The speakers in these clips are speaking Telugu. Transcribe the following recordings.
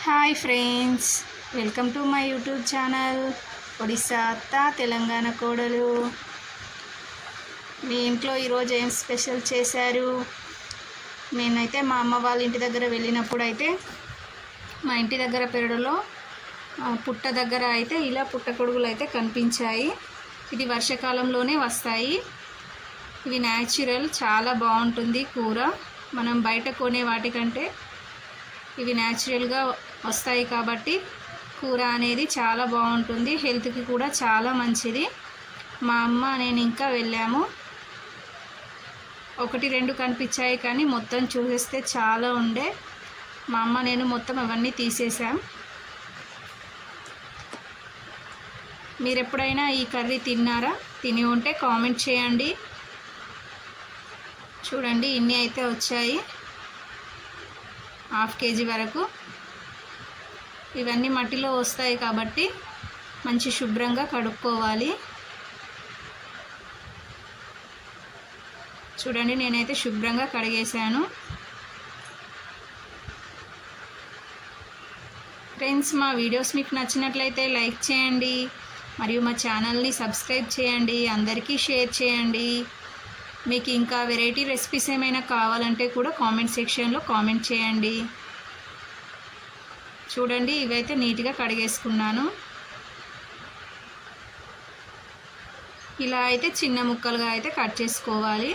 Hi friends, welcome to my YouTube channel Odisha అత్త తెలంగాణ కోడలు. మీ ఇంట్లో ఈరోజు ఏం స్పెషల్ చేశారు? నేనైతే మా అమ్మ వాళ్ళ ఇంటి దగ్గర వెళ్ళినప్పుడు అయితే మా ఇంటి దగ్గర పెరడులో పుట్ట దగ్గర అయితే ఇలా పుట్టగొడుగులు అయితే కనిపించాయి. ఇది వర్షాకాలంలోనే వస్తాయి. ఇవి న్యాచురల్, చాలా బాగుంటుంది కూర. మనం బయట కొనే వాటికంటే ఇవి న్యాచురల్గా వస్తాయి కాబట్టి కూర అనేది చాలా బాగుంటుంది. హెల్త్కి కూడా చాలా మంచిది. మా అమ్మ నేను ఇంకా వెళ్ళాము. 1-2 కనిపించాయి కానీ మొత్తం చూసేస్తే చాలా ఉండే. మా అమ్మ నేను మొత్తం అవన్నీ తీసేసాం. మీరు ఎప్పుడైనా ఈ కర్రీ తిన్నారా? తిని ఉంటే కామెంట్ చేయండి. చూడండి, ఇన్ని అయితే వచ్చాయి, 1/2 kg వరకు. ఇవన్నీ మట్టిలో వస్తాయి కాబట్టి మంచి శుభ్రంగా కడుక్కోవాలి. చూడండి, నేనైతే శుభ్రంగా కడిగేశాను. ఫ్రెండ్స్, మా వీడియోస్ మీకు నచ్చినట్లయితే లైక్ చేయండి, మరియు మా ఛానల్ని సబ్స్క్రైబ్ చేయండి, అందరికీ షేర్ చేయండి. మీకు ఇంకా వెరైటీ రెసిపీస్ ఏమైనా కావాలంటే కూడా కామెంట్ సెక్షన్లో కామెంట్ చేయండి. చూడండి, ఇవైతే నీట్గా కడిగేసుకున్నాను. ఇలా అయితే చిన్న ముక్కలుగా అయితే కట్ చేసుకోవాలి.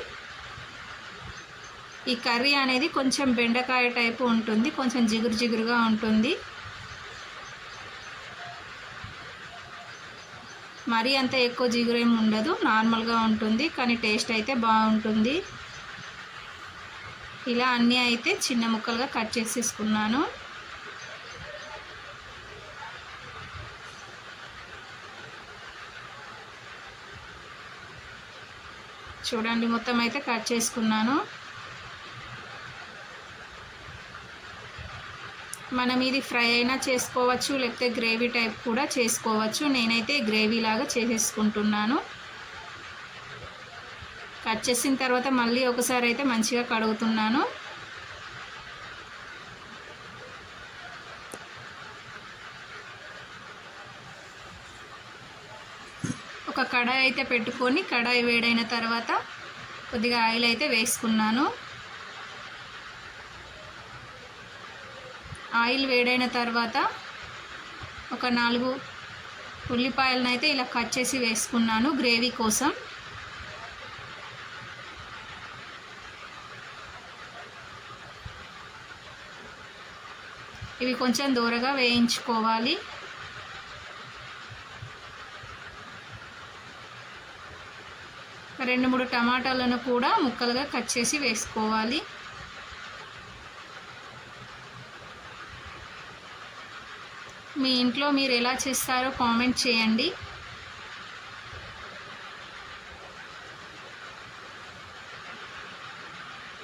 ఈ కర్రీ అనేది కొంచెం బెండకాయ టైపు ఉంటుంది, కొంచెం జిగురు జిగురుగా ఉంటుంది. మరీ అంత ఎక్కువ జిగురేం ఉండదు, నార్మల్గా ఉంటుంది, కానీ టేస్ట్ అయితే బాగుంటుంది. ఇలా అన్నీ అయితే చిన్న ముక్కలుగా కట్ చేసేసుకున్నాను. చూడండి, మొత్తం అయితే కట్ చేసుకున్నాను. మనం ఇది ఫ్రై అయినా చేసుకోవచ్చు, లేకపోతే గ్రేవీ టైప్ కూడా చేసుకోవచ్చు. నేనైతే గ్రేవీ లాగా చేసేసుకుంటున్నాను. కట్ చేసిన తర్వాత మళ్ళీ ఒకసారి అయితే మంచిగా కడుగుతున్నాను. ఒక కడాయి అయితే పెట్టుకొని, కడాయి వేడైన తర్వాత కొద్దిగా ఆయిల్ అయితే వేసుకున్నాను. ఆయిల్ వేడైన తర్వాత ఒక 4 ఉల్లిపాయలను అయితే ఇలా కట్ చేసి వేసుకున్నాను గ్రేవీ కోసం. ఇవి కొంచెం దూరగా వేయించుకోవాలి. ఒక 2-3 టమాటాలను కూడా ముక్కలుగా కట్ చేసి వేసుకోవాలి. మీ ఇంట్లో మీరు ఎలా చేస్తారో కామెంట్ చేయండి.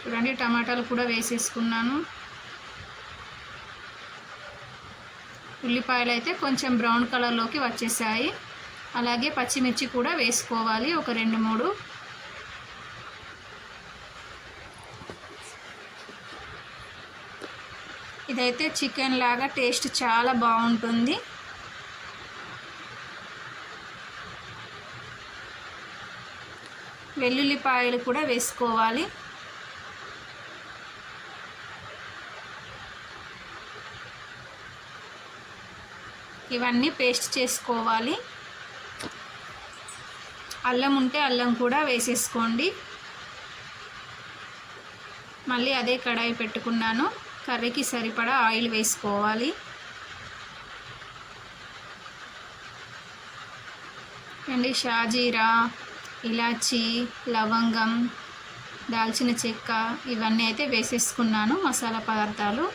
చూడండి, టమాటాలు కూడా వేసేసుకున్నాను. ఉల్లిపాయలు అయితే కొంచెం బ్రౌన్ కలర్లోకి వచ్చేసాయి. అలాగే పచ్చిమిర్చి కూడా వేసుకోవాలి, ఒక 2-3. ఇదైతే చికెన్ లాగా టేస్ట్ చాలా బాగుంటుంది. వెల్లుల్లిపాయలు కూడా వేసుకోవాలి. ఇవన్నీ పేస్ట్ చేసుకోవాలి. అల్లం ఉంటే అల్లం కూడా వేసేసుకోండి. మళ్ళీ అదే కడాయి పెట్టుకున్నాను. కర్రీకి సరిపడా ఆయిల్ వేసుకోవాలి. అండి, షాజీరా, ఇలాచీ, లవంగం, దాల్చిన చెక్క ఇవన్నీ అయితే వేసేసుకున్నాను, మసాలా పదార్థాలు.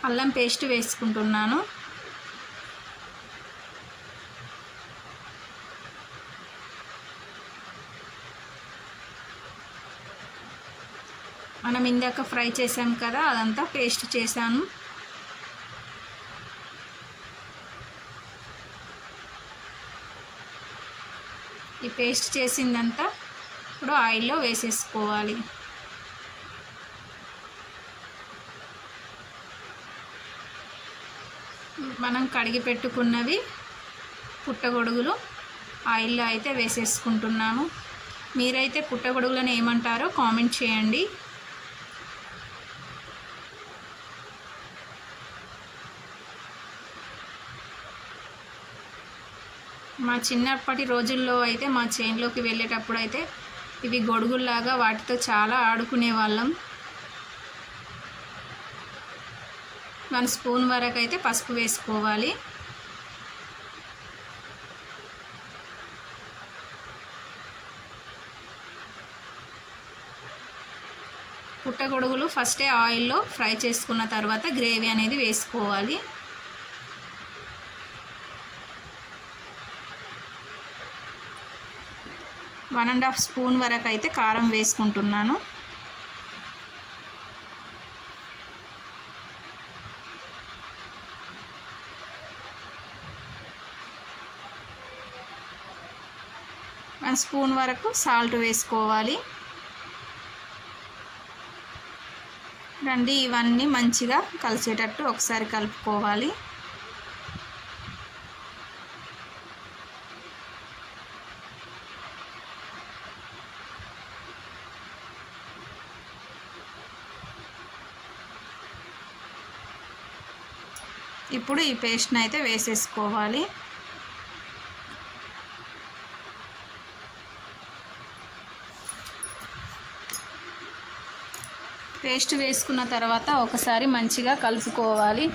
అల్లం పేస్ట్ వేసుకుంటున్నాను. మనం ఇందాక ఫ్రై చేసాం కదా, అదంతా పేస్ట్ చేశాను. ఈ పేస్ట్ చేసిందంతా ఇప్పుడు ఆయిల్లో వేసేసుకోవాలి. మనం కడిగి పెట్టుకున్నవి పుట్టగొడుగులు ఆయిల్లో అయితే వేసేసుకుంటున్నాము. మీరైతే పుట్టగొడుగులను ఏమంటారో కామెంట్ చేయండి. మా చిన్నప్పటి రోజుల్లో అయితే మా చేనులోకి వెళ్ళేటప్పుడు అయితే ఇవి గొడుగుల్లాగా వాటితో చాలా ఆడుకునే వాళ్ళం. 1 స్పూన్ వరకు అయితే పసుపు వేసుకోవాలి. పుట్టగొడుగులు ఫస్టే ఆయిల్లో ఫ్రై చేసుకున్న తర్వాత గ్రేవీ అనేది వేసుకోవాలి. వన్ అండ్ హాఫ్ స్పూన్ వరకు అయితే కారం వేసుకుంటున్నాను. వన్ స్పూన్ వరకు సాల్ట్ వేసుకోవాలి. రండి, ఇవన్నీ మంచిగా కలిసేటట్టు ఒకసారి కలుపుకోవాలి. ఇప్పుడు ఈ పేస్ట్ని అయితే వేసేసుకోవాలి. పేస్ట్ వేసుకున్న తర్వాత ఒకసారి మంచిగా కలుపుకోవాలి.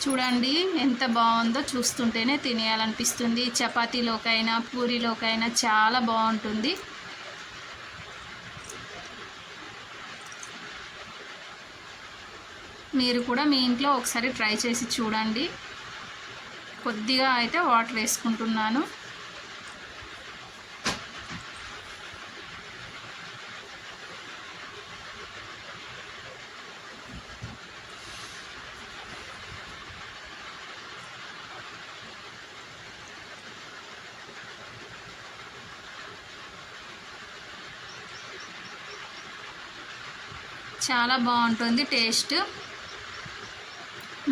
చూడండి ఎంత బాగుందో, చూస్తుంటేనే తినేయాలనిపిస్తుంది. చపాతీలోకైనా పూరీలోకైనా చాలా బాగుంటుంది. మీరు కూడా మీ ఇంట్లో ఒకసారి ట్రై చేసి చూడండి. కొద్దిగా అయితే వాటర్ వేసుకుంటున్నాను. చాలా బాగుంటుంది టేస్ట్.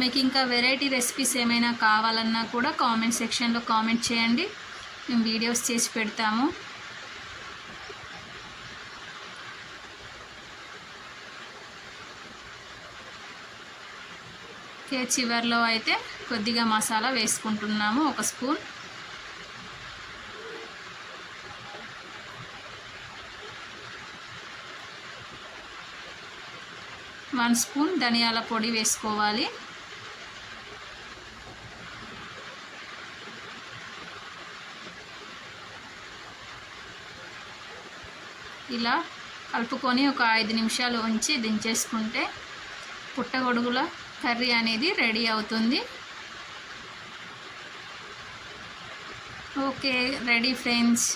మీకు ఇంకా వెరైటీ రెసిపీస్ ఏమైనా కావాలన్నా కూడా కామెంట్ సెక్షన్లో కామెంట్ చేయండి, మేము వీడియోస్ చేసి పెడతాము. చివర్లో అయితే కొద్దిగా మసాలా వేసుకుంటున్నాము, 1 స్పూన్. వన్ స్పూన్ ధనియాల పొడి వేసుకోవాలి. ఇలా కలుపుకొని ఒక 5 నిమిషాలు ఉంచి దించేసుకుంటే పుట్టగొడుగుల కర్రీ అనేది రెడీ అవుతుంది. Okay, ready friends.